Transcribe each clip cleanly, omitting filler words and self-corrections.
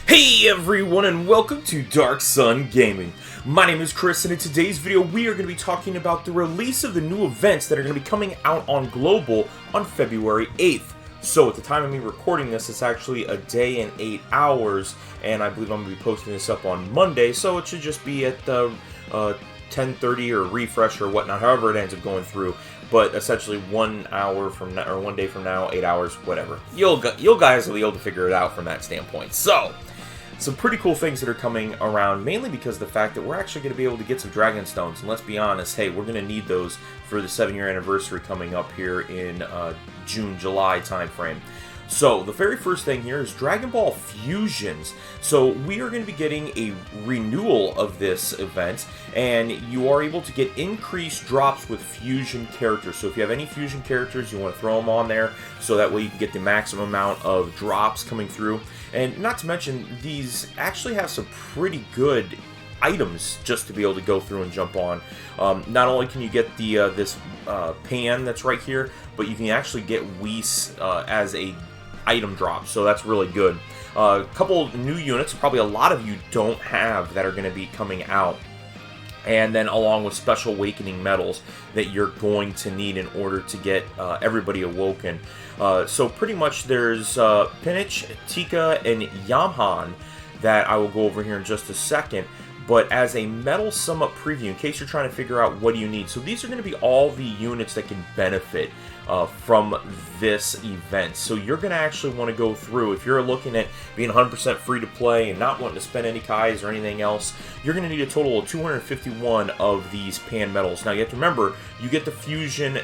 Hey everyone, and welcome to Darkson Gaming. My name is Chris, and in today's video we are going to be talking about the release of the new events that are going to be coming out on Global on February 8th. So at the time of me recording this, it's actually a day and 8 hours, and I believe I'm going to be posting this up on Monday, so it should just be at 10:30 or refresh or whatnot, however it ends up going through. But essentially 1 hour from now, or 1 day from now, 8 hours, whatever. You'll guys will be able to figure it out from that standpoint. So, some pretty cool things that are coming around, mainly because of the fact that we're actually going to be able to get some Dragon Stones. And let's be honest, hey, we're going to need those for the 7-year anniversary coming up here in June, July timeframe. So, the very first thing here is Dragon Ball Fusions. So, we are going to be getting a renewal of this event, and you are able to get increased drops with fusion characters. So, if you have any fusion characters, you want to throw them on there, so that way you can get the maximum amount of drops coming through. And not to mention, these actually have some pretty good items just to be able to go through and jump on. Not only can you get the this pan that's right here, but you can actually get Whis as a item drop, so that's really good. A couple new units, probably a lot of you don't have, that are going to be coming out, and then along with special awakening medals that you're going to need in order to get everybody awoken. So pretty much there's Pinich, Tikka, and Yamaha that I will go over here in just a second. But as a medal sum up preview, in case you're trying to figure out what do you need, so these are going to be all the units that can benefit from this event. So you're going to actually want to go through, if you're looking at being 100% free to play and not wanting to spend any Kais or anything else, you're going to need a total of 251 of these pan medals. Now you have to remember, you get the fusion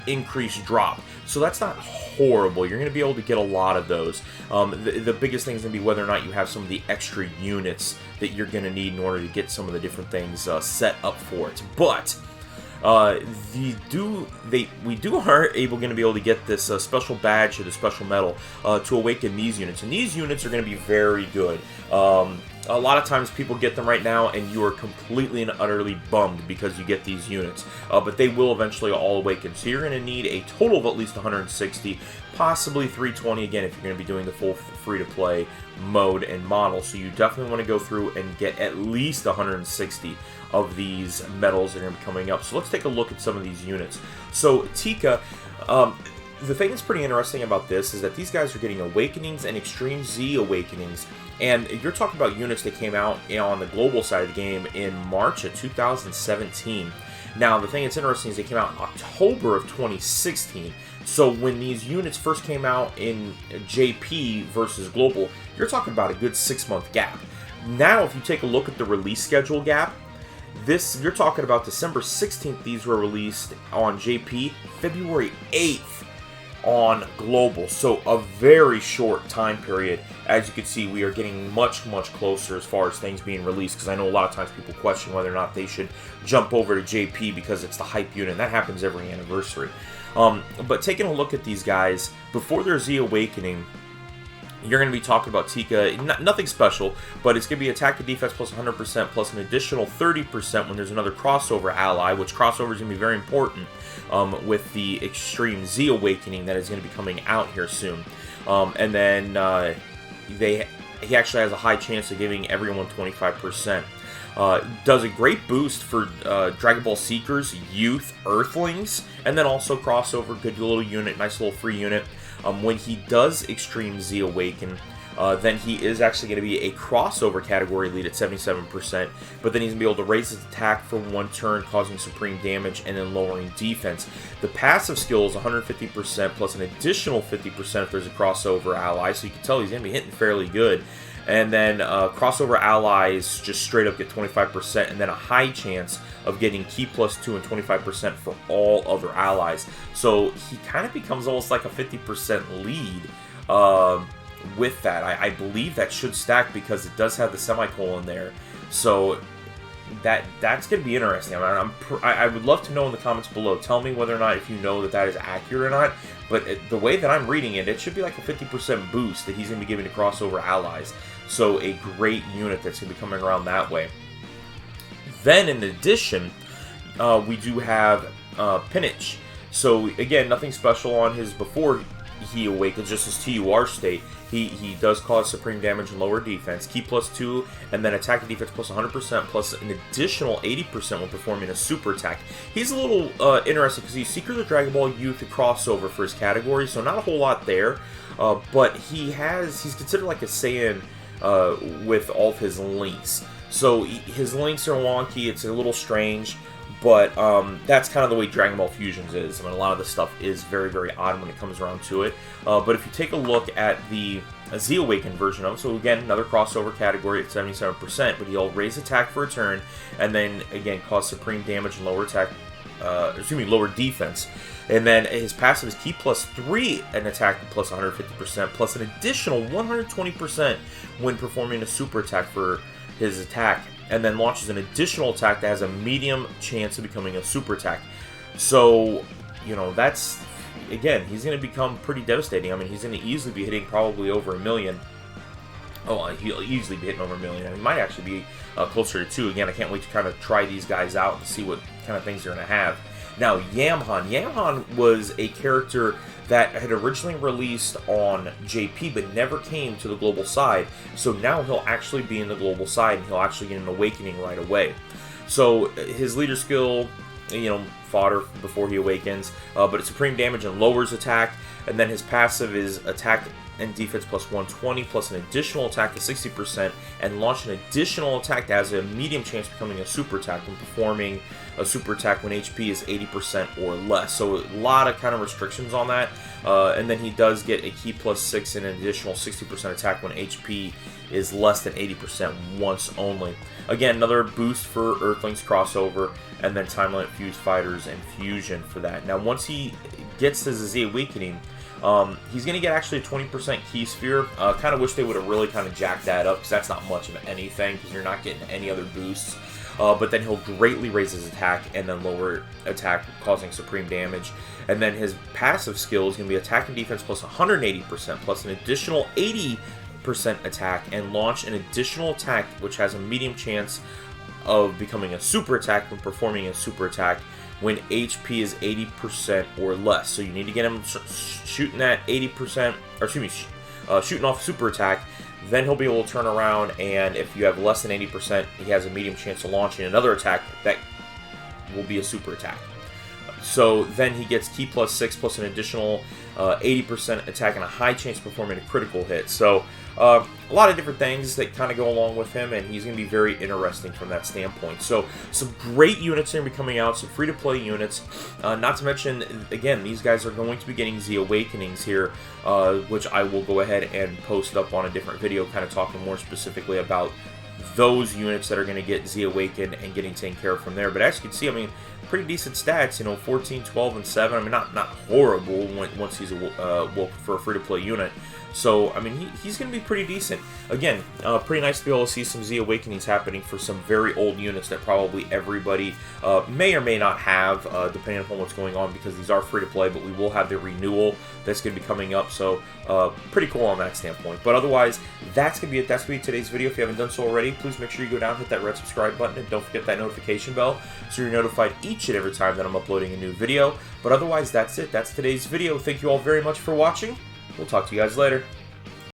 increased drop, so that's not horrible. You're going to be able to get a lot of those. The biggest thing is going to be whether or not you have some of the extra units that you're going to need in order to get some of the different things set up for it. But we are going to be able to get this special badge or the special medal to awaken these units, and these units are going to be very good. A lot of times people get them right now and you are completely and utterly bummed because you get these units, but they will eventually all awaken. So you're going to need a total of at least 160, possibly 320 again if you're going to be doing the full free-to-play mode and model. So you definitely want to go through and get at least 160 of these medals that are going to be coming up. So let's take a look at some of these units. So Tikka, the thing that's pretty interesting about this is that these guys are getting Awakenings and Extreme Z Awakenings, and you're talking about units that came out on the global side of the game in March of 2017. Now, the thing that's interesting is they came out in October of 2016, so when these units first came out in JP versus global, you're talking about a good 6-month gap. Now, if you take a look at the release schedule gap, you're talking about December 16th, these were released on JP, February 8th on global, so a very short time period. As you can see, we are getting much, much closer as far as things being released, because I know a lot of times people question whether or not they should jump over to JP because it's the hype unit, and that happens every anniversary. But taking a look at these guys, before their Z Awakening, you're going to be talking about Tikka, nothing special, but it's going to be attack and defense plus 100% plus an additional 30% when there's another crossover ally, which crossover is going to be very important with the Extreme Z Awakening that is going to be coming out here soon. And then he actually has a high chance of giving everyone 25%. Does a great boost for Dragon Ball Seekers, Youth, Earthlings, and then also crossover, good little unit, nice little free unit. When he does Extreme Z Awaken, then he is actually going to be a crossover category lead at 77%, but then he's going to be able to raise his attack for 1 turn, causing supreme damage, and then lowering defense. The passive skill is 150% plus an additional 50% if there's a crossover ally, so you can tell he's going to be hitting fairly good. And then crossover allies just straight up get 25%, and then a high chance of getting Ki plus 2 and 25% for all other allies. So he kind of becomes almost like a 50% lead with that. I believe that should stack because it does have the semicolon there. So that's going to be interesting. I would love to know in the comments below. Tell me whether or not if you know that is accurate or not. But the way that I'm reading it, it should be like a 50% boost that he's going to be giving to crossover allies. So a great unit that's going to be coming around that way. Then in addition, we do have Pinich. So again, nothing special on his before he awakens just his TUR state, he does cause supreme damage and lower defense, ki +2, and then attack and defense plus 100%, plus an additional 80% when performing a super attack. He's a little interesting because he's Secret of the Dragon Ball Youth crossover for his category, so not a whole lot there, but he's considered like a Saiyan with all of his links. So his links are wonky, it's a little strange, but that's kind of the way Dragon Ball Fusions is. I mean, a lot of the stuff is very, very odd when it comes around to it. But if you take a look at the Z Awakened version of him, so again, another crossover category at 77%, but he'll raise attack for a turn, and then, again, cause supreme damage and lower lower defense. And then his passive is ki +3 and attack plus 150%, plus an additional 120% when performing a super attack for his attack, and then launches an additional attack that has a medium chance of becoming a super attack. So, you know, that's, again, he's going to become pretty devastating. I mean, he's going to easily be hitting probably over 1 million. Oh, he'll easily be hitting over 1 million. I mean, he might actually be closer to 2. Again, I can't wait to kind of try these guys out and see what kind of things they're going to have. Now, Yamaha was a character that had originally released on JP but never came to the global side, so now he'll actually be in the global side and he'll actually get an awakening right away. So his leader skill, you know, fodder before he awakens, but it's supreme damage and lowers attack, and then his passive is attack and defense plus 120, plus an additional attack to 60%, and launch an additional attack that has a medium chance of becoming a super attack when performing a super attack when HP is 80% or less. So a lot of kind of restrictions on that. And then he does get a ki +6 and an additional 60% attack when HP is less than 80% once only. Again, another boost for Earthlings crossover, and then time limit fused fighters and fusion for that. Now, once he gets his Z Awakening, he's going to get actually a 20% key sphere. Kind of wish they would have really kind of jacked that up, because that's not much of anything, because you're not getting any other boosts. But then he'll greatly raise his attack and then lower attack, causing supreme damage. And then his passive skill is going to be attack and defense plus 180%, plus an additional 80% attack, and launch an additional attack which has a medium chance of becoming a super attack when performing a super attack when HP is 80% or less. So you need to get him shooting at 80%, or excuse me, shooting off super attack. Then he'll be able to turn around, and if you have less than 80%, he has a medium chance of launching another attack that will be a super attack. So then he gets ki +6 plus an additional 80% attack and a high chance of performing a critical hit. So a lot of different things that kind of go along with him, and he's going to be very interesting from that standpoint. So some great units are going to be coming out, some free-to-play units. Not to mention, again, these guys are going to be getting Z Awakenings here, which I will go ahead and post up on a different video, kind of talking more specifically about those units that are going to get Z Awakened and getting taken care of from there. But as you can see, I mean, pretty decent stats, you know, 14, 12, and 7. I mean, not horrible once he's woke for a free-to-play unit. So, I mean, he's going to be pretty decent. Again, pretty nice to be able to see some Z Awakenings happening for some very old units that probably everybody may or may not have, depending upon what's going on, because these are free-to-play, but we will have the renewal that's going to be coming up, so pretty cool on that standpoint. But otherwise, that's going to be it. That's going to be today's video. If you haven't done so already, please make sure you go down, hit that red subscribe button, and don't forget that notification bell so you're notified each and every time that I'm uploading a new video. But otherwise, that's it. That's today's video. Thank you all very much for watching. We'll talk to you guys later.